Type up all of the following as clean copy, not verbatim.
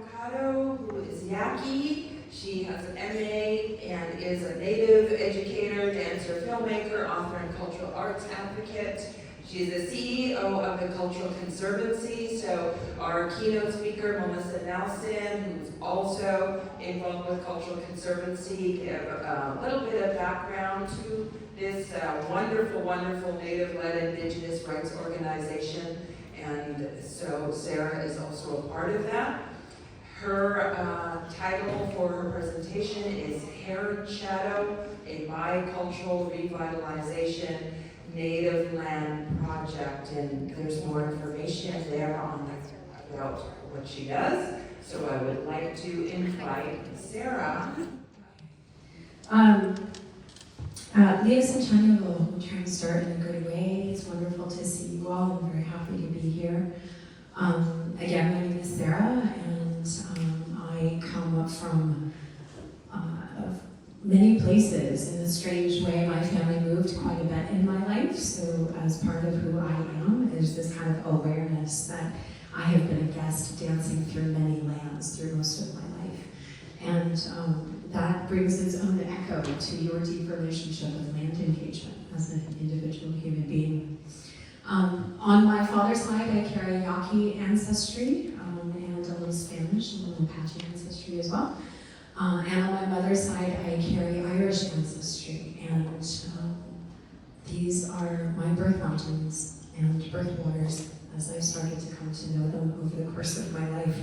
Moncada, who is Yaqui. She has an MA and is a native educator, dancer, filmmaker, author, and cultural arts advocate. She's the CEO of the Cultural Conservancy, so our keynote speaker, Melissa Nelson, who's also involved with Cultural Conservancy, give a little bit of background to this wonderful, wonderful Native-led Indigenous rights organization. And so Sara is also a part of that. Her title for her presentation is Heron Shadow, a Biocultural Revitalization Native Land Project. And there's more information there on about what she does. So I would like to invite Sara. Leo Sanchano will try and start in a good way. It's wonderful to see you all. I'm very happy to be here. Again, my name is Sara, and I come up from many places. In a strange way, my family moved quite a bit in my life, so as part of who I am is this kind of awareness that I have been a guest dancing through many lands through most of my life. And that brings its own echo to your deep relationship with land engagement as an individual human being. On my father's side, I carry Yaqui ancestry and a little Spanish and a little Apache ancestry as well. And on my mother's side, I carry Irish ancestry. And these are my birth mountains and birth waters as I've started to come to know them over the course of my life.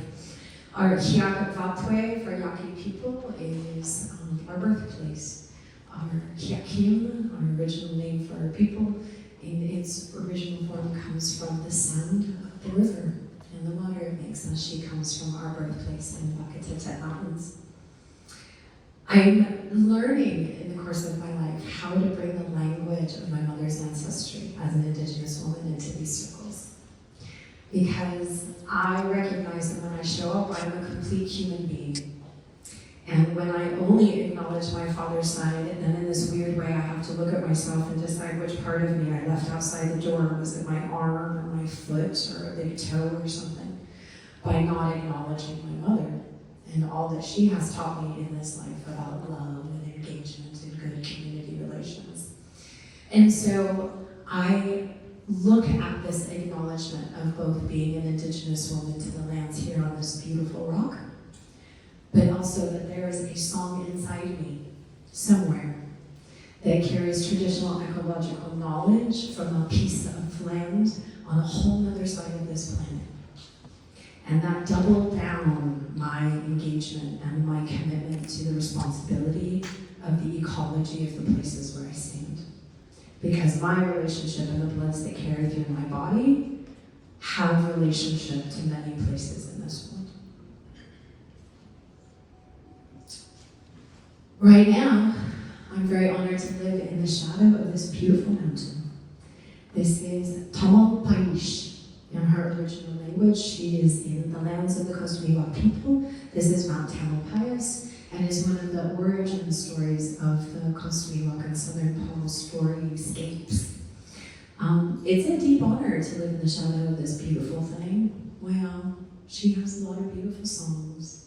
Our wǝtë øbʔaltx၀for Yaqui people is our birthplace. Our Yaqui, our original name for our people, in its original form comes from the sound of the river and the water it makes as she comes from our birthplace in the wǝtë øbʔaltx၀Mountains. I'm learning in the course of my life how to bring the language of my mother's ancestry as an Indigenous woman into these circles. Because I recognize that when I show up, I'm a complete human being. And when I only acknowledge my father's side, then in this weird way, I have to look at myself and decide which part of me I left outside the door. Was it my arm or my foot or a big toe or something? By not acknowledging my mother and all that she has taught me in this life about love and engagement and good community relations. And so I look at this acknowledgement of both being an Indigenous woman to the lands here on this beautiful rock, but also that there is a song inside me somewhere that carries traditional ecological knowledge from a piece of land on a whole other side of this planet. And that doubled down my engagement and my commitment to the responsibility of the ecology of the places where I stand. Because my relationship and the bloods that carry through my body have relationship to many places in this world. Right now, I'm very honored to live in the shadow of this beautiful mountain. This is wǝtë in her original language. She is in the lands of the Costa people. This is Mount Tamalpais, and is one of the origin stories of the Costa and Southern Pole storyscapes. It's a deep honor to live in the shadow of this beautiful thing. Wow, she has a lot of beautiful songs.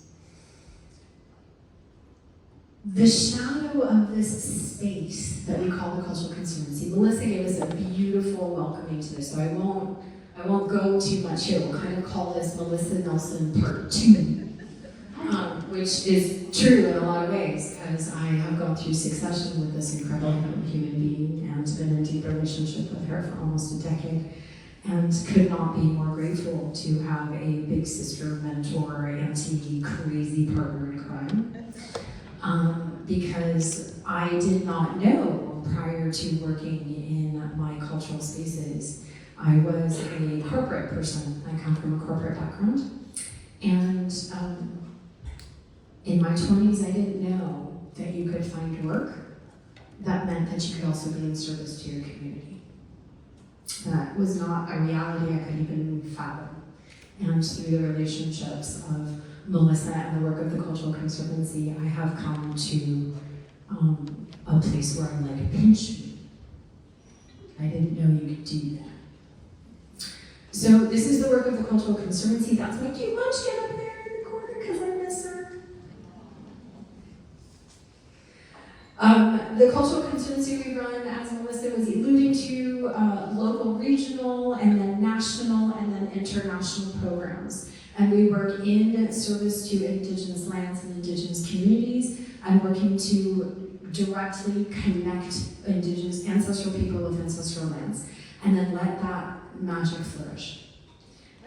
The shadow of this space that we call the Cultural Conservancy. Melissa gave us a beautiful welcoming to this, so I won't go too much here. We'll kind of call this Melissa Nelson Part 2, which is true in a lot of ways, because I have gone through succession with this incredible human being and been in deep relationship with her for almost a decade, and could not be more grateful to have a big sister, mentor, auntie, crazy partner in crime. Because I did not know prior to working in my cultural spaces. I was a corporate person. I come from a corporate background. And in my 20s, I didn't know that you could find work that meant that you could also be in service to your community. That was not a reality I could even fathom. And through the relationships of Melissa and the work of the Cultural Conservancy, I have come to a place where I'm like, pinch me. I didn't know you could do that. So this is the work of the Cultural Conservancy. That's like, you want to get up there in the corner, The Cultural Conservancy we run, as Melissa was alluding to, local, regional, and then national, and then international programs. And we work in service to Indigenous lands and Indigenous communities, and working to directly connect Indigenous ancestral people with ancestral lands, and then let that magic flourish.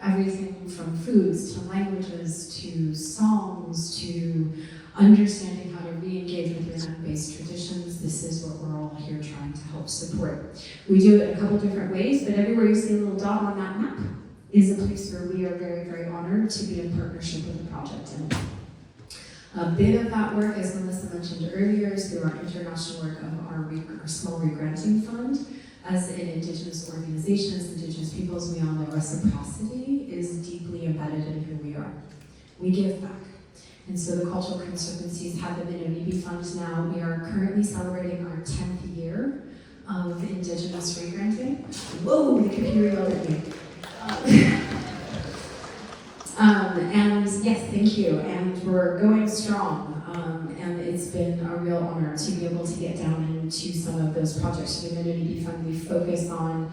Everything from foods to languages to songs to understanding how to re-engage with your land-based traditions. This is what we're all here trying to help support. We do it in a couple different ways, but everywhere you see a little dot on that map is a place where we are very, very honored to be in partnership with the project. And a bit of that work, as Melissa mentioned earlier, is through our international work of our small regranting fund. As in Indigenous organizations, Indigenous peoples, we all know reciprocity is deeply embedded in who we are. We give back. And so the Cultural Conservancies have them in a NIBI fund now. We are currently celebrating our 10th year of Indigenous regranting. Whoa, the computer yelled at me. And yes, thank you. And we're going strong. And it's been a real honor to be able to get down into some of those projects. In the NIBI fund, we focus on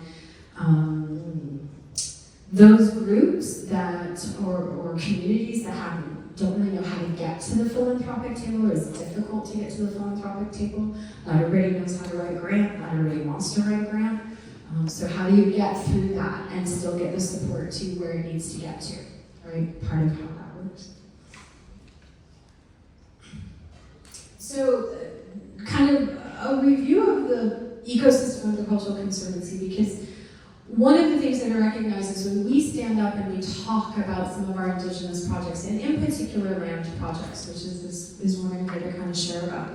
those groups that, or communities that don't really know how to get to the philanthropic table, or it's difficult to get to the philanthropic table. Not everybody knows how to write a grant, not everybody wants to write a grant. So how do you get through that and still get the support to where it needs to get to, right? Part of how that works. So kind of a review of the ecosystem of the Cultural Conservancy, because one of the things that I recognize is when we stand up and we talk about some of our Indigenous projects, and in particular land projects, which is what I'm here to kind of share about,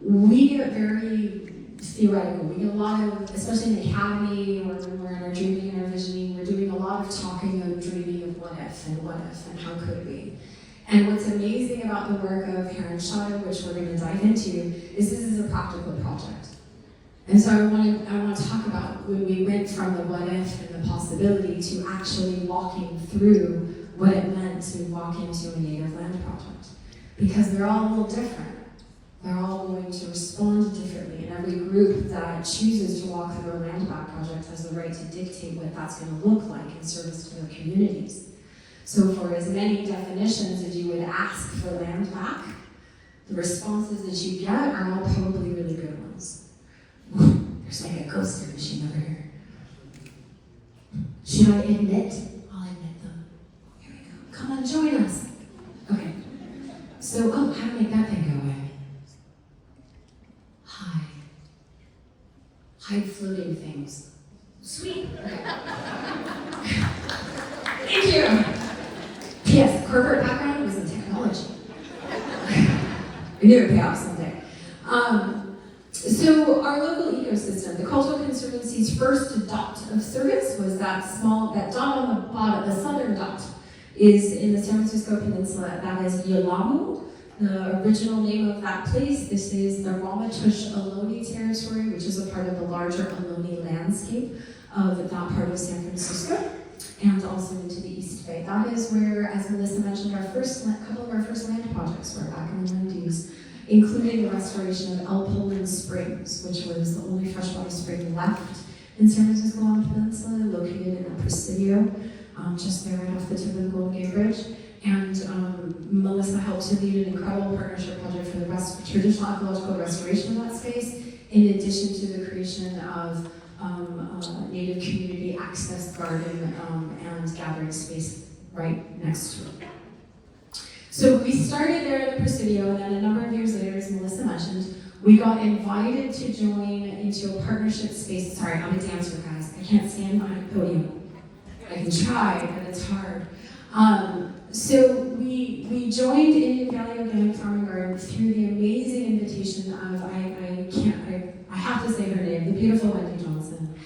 we get very theoretical. We get a lot of, especially in the academy, or when we're in our dreaming and our visioning, we're doing a lot of talking and dreaming of what if and how could we. And what's amazing about the work of Heron Shadow, which we're going to dive into, is this is a practical project. And so I want to talk about when we went from the what if and the possibility to actually walking through what it meant to walk into a native land project. Because they're all a little different. They're all going to respond differently, and every group that chooses to walk through a land back project has the right to dictate what that's going to look like in service to their communities. So for as many definitions as you would ask for land back, the responses that you get are all probably really good ones. There's like a ghost in the machine over here. Should I admit? I'll admit them. Here we go. Come on, join us. Okay. So, how to make that thing go away? Hide floating things. Sweet. Okay. Thank you. P.S. Corporate background was in technology. I knew it would pay off someday. So our local ecosystem, the Cultural Conservancy's first dot of service was that dot on the bottom, the southern dot, is in the San Francisco Peninsula. That is Yelamu, the original name of that place. This is the Ramaytush Ohlone territory, which is a part of the larger Ohlone landscape of that part of San Francisco, and also into the East Bay. That is where, as Melissa mentioned, couple of our first land projects were back in the 90s, including the restoration of El Polin Springs, which was the only freshwater spring left in San Francisco on the peninsula, located in the Presidio, just there right off the tip of the Golden Gate Bridge. And Melissa helped to lead an incredible partnership project for the traditional ecological restoration of that space, in addition to the creation of Native community access garden and gathering space right next to it. So we started there at the Presidio, and then a number of years later, as Melissa mentioned, we got invited to join into a partnership space. Sorry, I'm a dancer, guys. I can't stand behind a podium. I can try, but it's hard. So we joined Indian Valley Organic Farming Garden through the amazing invitation of, I have to say her name, the beautiful Wendy Johnson.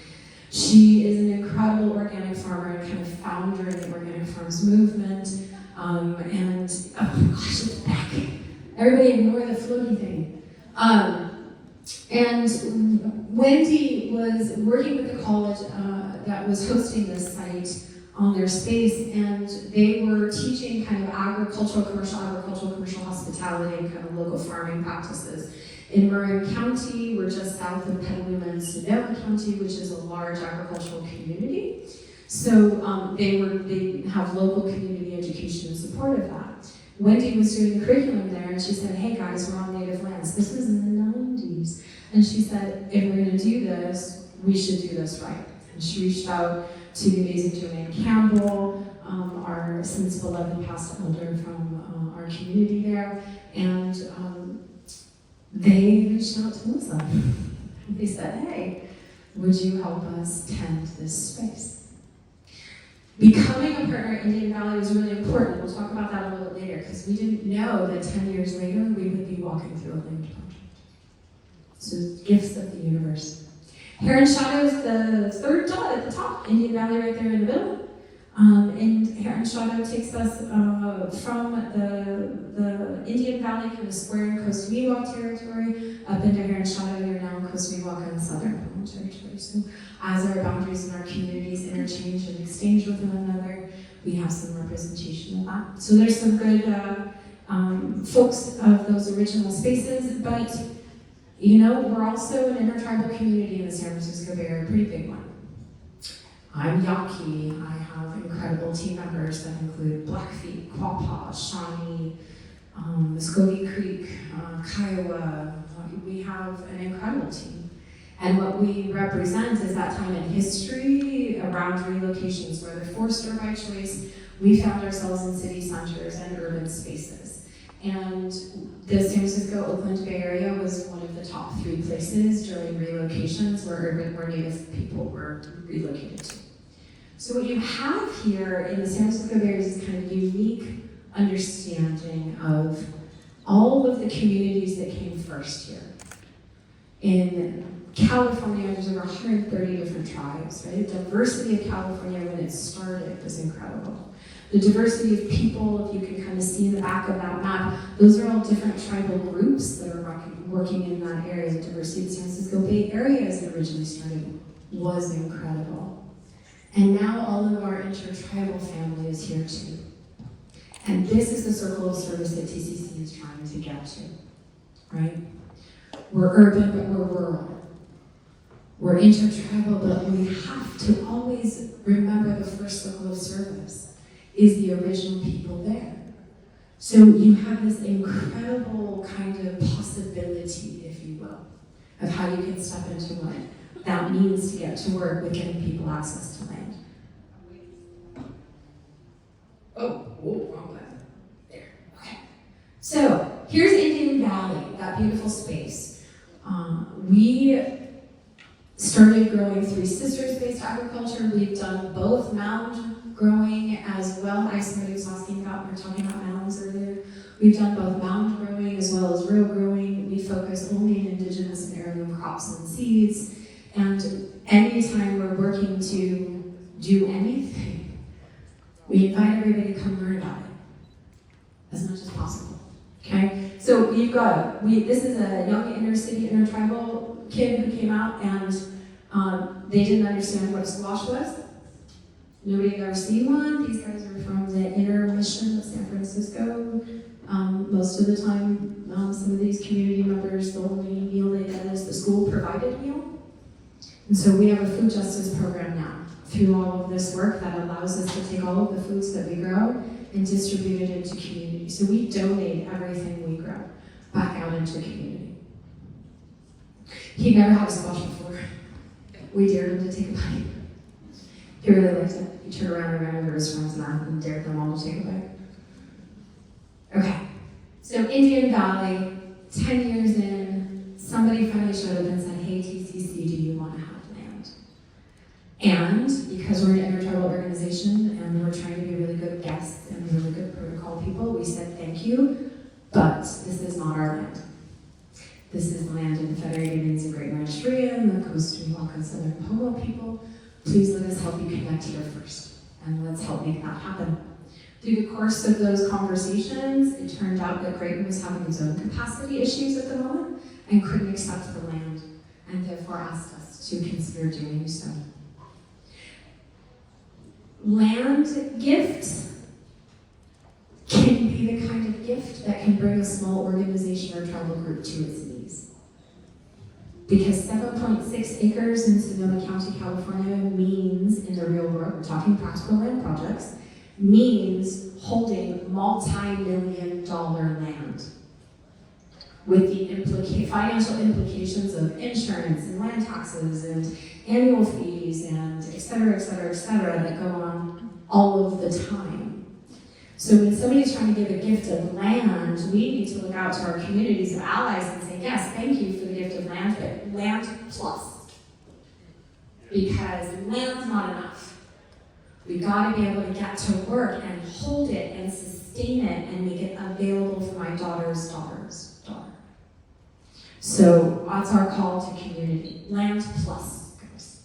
She is an incredible organic farmer and kind of founder of the organic farms movement. And oh my gosh, it's back. Everybody ignore the floaty thing. And Wendy was working with the college that was hosting this site on their space, and they were teaching kind of agricultural, commercial hospitality, and kind of local farming practices. In Marin County, we're just south of Petaluma and Sonoma County, which is a large agricultural community. So they have local community education in support of that. Wendy was doing the curriculum there, and she said, hey guys, we're on native lands. This was in the 90s. And she said, if we're gonna do this, we should do this right. And she reached out to the amazing Joanne Campbell, our since beloved past elder from our community there, and they reached out to Melissa. They said, hey, would you help us tend this space? Becoming a partner in Indian Valley was really important. We'll talk about that a little bit later, because we didn't know that 10 years later we would be walking through a land project. So gifts of the universe. Heron Shadow is the third dot at the top, Indian Valley right there in the middle. And Heron Shadow takes us from the Indian Valley, kind of square in Coast Miwok territory, up into Heron Shadow. You're now in Coast Miwok and Southern Pomo territory. So as our boundaries and our communities interchange and exchange with one another, we have some representation of that. So there's some good folks of those original spaces, but you know, we're also an intertribal community in the San Francisco Bay Area, a pretty big one. I'm Yaqui. I have incredible team members that include Blackfeet, Quapaw, Shawnee, Muskogee Creek, Kiowa. We have an incredible team. And what we represent is that time in history around relocations, whether forced or by choice. We found ourselves in city centers and urban spaces. And the San Francisco-Oakland Bay Area was one of the top 3 places during relocations where Native people were relocated to. So what you have here in the San Francisco Bay Area is kind of unique understanding of all of the communities that came first here. In California, there's over 130 different tribes, right? The diversity of California when it started was incredible. The diversity of people, if you can kind of see in the back of that map, those are all different tribal groups that are working in that area. The diversity of the San Francisco Bay Area as it originally started was incredible. And now all of our intertribal family is here too. And this is the circle of service that TCC is trying to get to, right? We're urban, but we're rural. We're intertribal, but we have to always remember the first circle of service is the original people there. So you have this incredible kind of possibility, if you will, of how you can step into what that means to get to work with getting people access to land. Wrong button. There, okay. So here's Indian Valley, that beautiful space. We started growing 3 sisters-based agriculture. We've done both mound growing as well. Somebody was asking about, we were talking about mounds earlier. We've done both mound growing as well as row growing. We focus only on indigenous and heirloom crops and seeds. And anytime we're working to do anything, we invite everybody to come learn about it as much as possible. Okay? So we've got, this is a young inner city, intertribal kid who came out and they didn't understand what a squash was. Nobody had ever seen one. These guys are from the inner mission of San Francisco. Most of the time, some of these community members, the only meal they get is the school provided meal. And so we have a food justice program now through all of this work that allows us to take all of the foods that we grow and distribute it into community. So we donate everything we grow back out into community. He never had a squash before. We dared him to take a bite. He really liked it. He turned around and ran over his friend's mouth and dared them all to take a bite. Okay, so Indian Valley, 10 years in, somebody finally showed up and said, hey TCC, do you want to have land? And because we're an intertribal organization and we're trying to be really good guests and really good protocol people, we said thank you, but this is not our land. This is land of the Federated Indians of Great Rancheria and the Coast Miwok and Southern Pomo people. Please let us help you connect here first, and let's help make that happen. Through the course of those conversations, it turned out that Creighton was having its own capacity issues at the moment and couldn't accept the land, and therefore asked us to consider doing so. Land gifts can be the kind of gift that can bring a small organization or tribal group to its knees. Because 7.6 acres in Sonoma County, California means, in the real world, we're talking practical land projects, means holding multi-million-dollar land with the financial implications of insurance and land taxes and annual fees and et cetera, that go on all of the time. So when somebody's trying to give a gift of land, we need to look out to our communities of allies and say, yes, thank you for the gift of land, but land plus. Because land's not enough. We gotta be able to get to work and hold it and sustain it and make it available for my daughter's daughter's daughter. So that's our call to community, land plus, guys.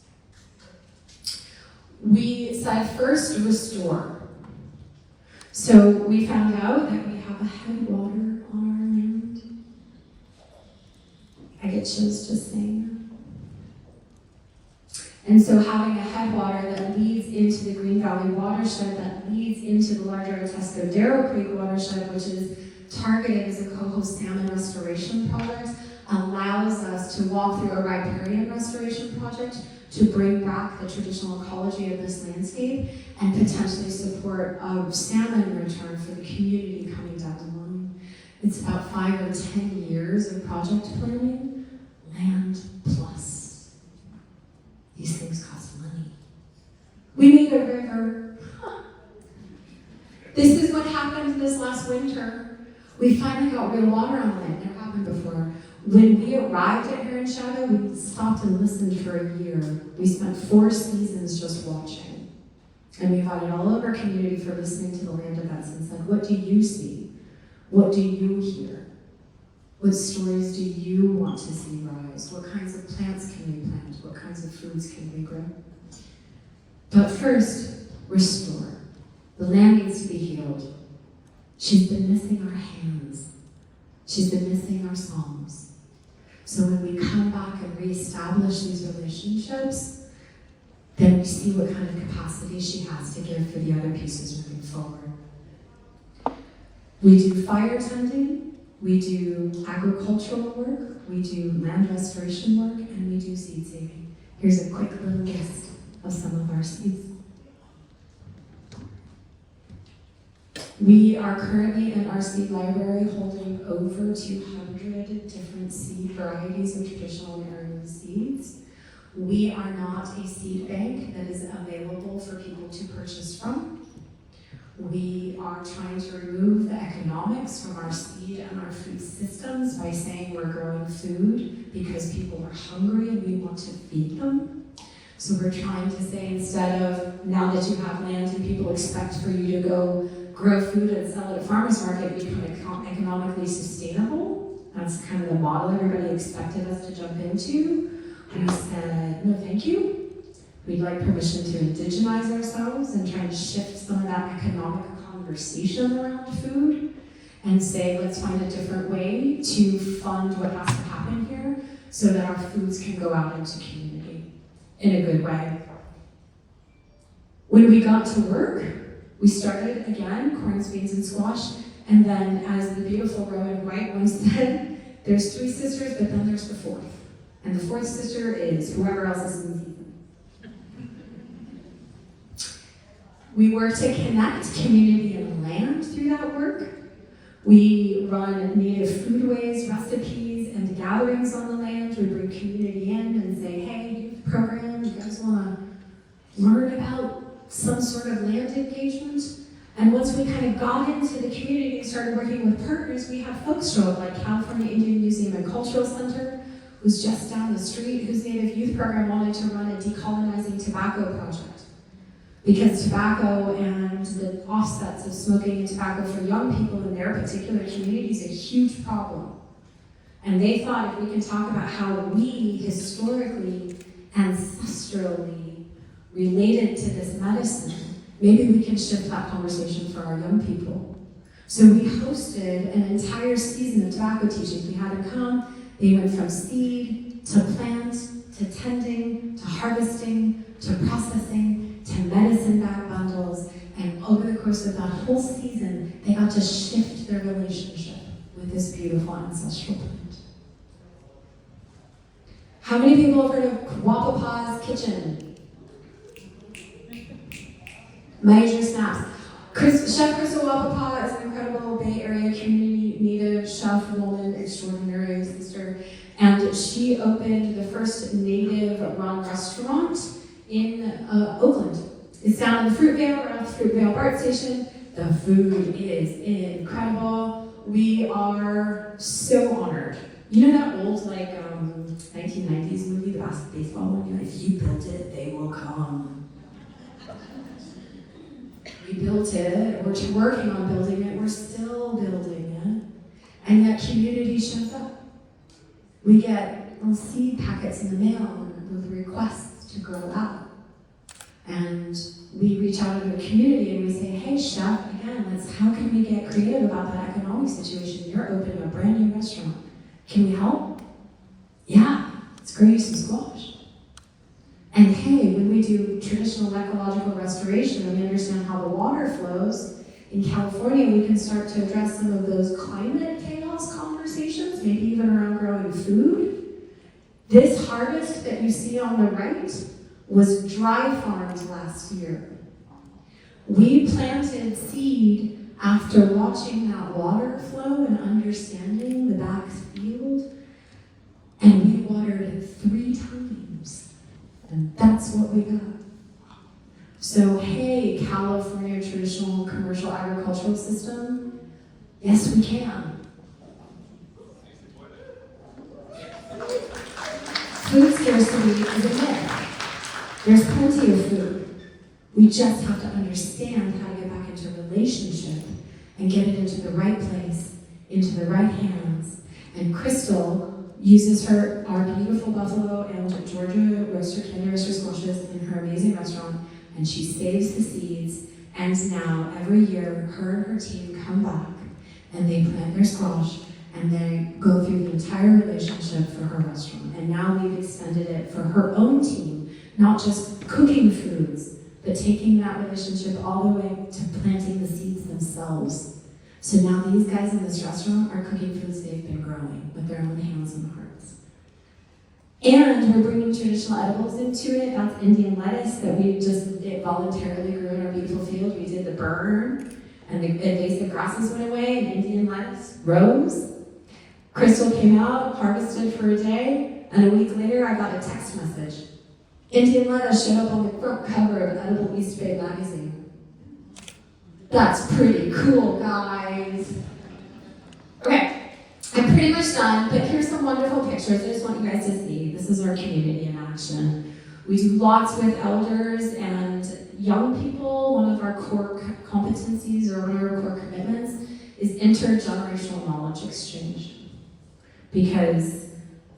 We said first, restore. So we found out that we have a headwater on our land. I get chills just saying that. And so having a headwater that leads into the Green Valley watershed, that leads into the larger Atascadero Creek watershed, which is targeted as a coho salmon restoration project, allows us to walk through a riparian restoration project to bring back the traditional ecology of this landscape and potentially support a salmon return for the community coming down the line. It's about 5 or 10 years of project planning, land plus. These things cost money. We made a river. This is what happened this last winter. We finally got real water on the land. Never happened before. When we arrived at Heron Shadow, we stopped and listened for a year. We spent 4 seasons just watching. And we invited all of our community for listening to the land events and said, what do you see? What do you hear? What stories do you want to see rise? What kinds of plants can we plant? What kinds of foods can we grow? But first, restore. The land needs to be healed. She's been missing our hands. She's been missing our songs. So when we come back and reestablish these relationships, then we see what kind of capacity she has to give for the other pieces moving forward. We do fire tending, we do agricultural work, we do land restoration work, and we do seed saving. Here's a quick little list of some of our seeds. We are currently in our seed library holding over 200 different seed varieties of traditional American seeds. We are not a seed bank that is available for people to purchase from. We are trying to remove the economics from our seed and our food systems by saying we're growing food because people are hungry and we want to feed them. So we're trying to say, instead of, now that you have land and people expect for you to go grow food and sell it at farmers market, become economically sustainable. That's kind of the model everybody expected us to jump into. We said, no thank you. We'd like permission to indigenize ourselves and try and shift some of that economic conversation around food and say, let's find a different way to fund what has to happen here so that our foods can go out into community in a good way. When we got to work, we started again, corns, beans, and squash, and then as the beautiful Rowan White once said, there's 3 sisters, but then there's the 4th. And the 4th sister is whoever else is in season. We work to connect community and land through that work. We run native foodways, recipes, and gatherings on the land. We bring community in and say, hey, youth program, you guys want to learn about some sort of land engagement? And once we kind of got into the community and started working with partners, we had folks show up, like California Indian Museum and Cultural Center, who's just down the street, whose Native Youth Program wanted to run a decolonizing tobacco project. Because tobacco and the offsets of smoking and tobacco for young people in their particular community is a huge problem. And they thought if we can talk about how we historically, ancestrally related to this medicine, maybe we can shift that conversation for our young people. So we hosted an entire season of tobacco teaching. We had them come. They went from seed to plant to tending to harvesting to processing to medicine bag bundles, and over the course of that whole season, they got to shift their relationship with this beautiful ancestral plant. How many people have heard of Wapapa's Kitchen? Major snaps. Chef Crystal Wapapa is an incredible Bay Area community native chef, woman, extraordinary sister, and she opened the first native-run restaurant in Oakland. It's down in the Fruitvale, around the Fruitvale BART station. The food is incredible. We are so honored. You know that old 1990s movie, the baseball one? You know, if you built it, they will come. We built it, we're working on building it, we're still building it, and yet community shows up. We get little seed packets in the mail with requests to grow out. And we reach out into the community and we say, hey chef, again, how can we get creative about that economic situation? You're opening a brand new restaurant. Can we help? Yeah, let's grow you some squash. And hey, when we do traditional ecological restoration and we understand how the water flows, in California we can start to address some of those climate chaos conversations, maybe even around growing food. This harvest that you see on the right was dry farmed last year. We planted seed after watching that water flow and understanding the back field, and we watered it 3 times. And that's what we got. So, hey, California traditional commercial agricultural system, yes, we can. Food scarcity is a myth. There's plenty of food. We just have to understand how to get back into relationship and get it into the right place, into the right hands. And Crystal uses our beautiful buffalo and Georgia candy roaster squashes in her amazing restaurant, and she saves the seeds, and now every year her and her team come back and they plant their squash and they go through the entire relationship for her restaurant. And now we've extended it for her own team, not just cooking foods, but taking that relationship all the way to planting the seeds themselves. So now these guys in this restaurant are cooking foods they've been growing with their own hands and hearts. And we're bringing traditional edibles into it. That's Indian lettuce that we just voluntarily grew in our beautiful field. We did the burn, and the invasive grasses went away, and Indian lettuce rose. Crystal came out, harvested for a day, and a week later I got a text message. Indian lettuce showed up on the front cover of Edible East Bay magazine. That's pretty cool, guys. Okay, I'm pretty much done, but here's some wonderful pictures I just want you guys to see. This is our community in action. We do lots with elders and young people. One of our core competencies or one of our core commitments is intergenerational knowledge exchange. Because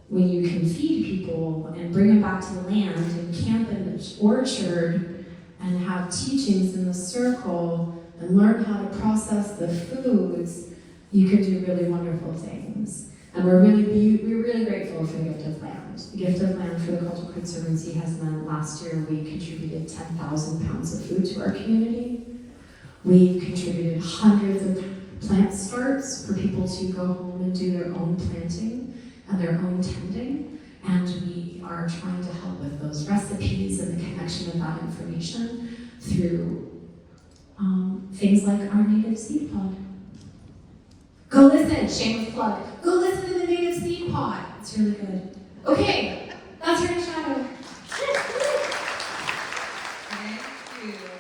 when you can feed people and bring them back to the land and camp in the orchard and have teachings in the circle and learn how to process the foods, you can do really wonderful things. And we're really grateful for the gift of land. The gift of land for the Cultural Conservancy has meant last year we contributed 10,000 pounds of food to our community. We contributed hundreds of plant starts for people to go home and do their own planting and their own tending. And we are trying to help with those recipes and the connection of that information through things like our native seed pod. Go listen, shameless plug. Go listen to the native seed pod. It's really good. Okay, that's Heron Shadow. Thank you.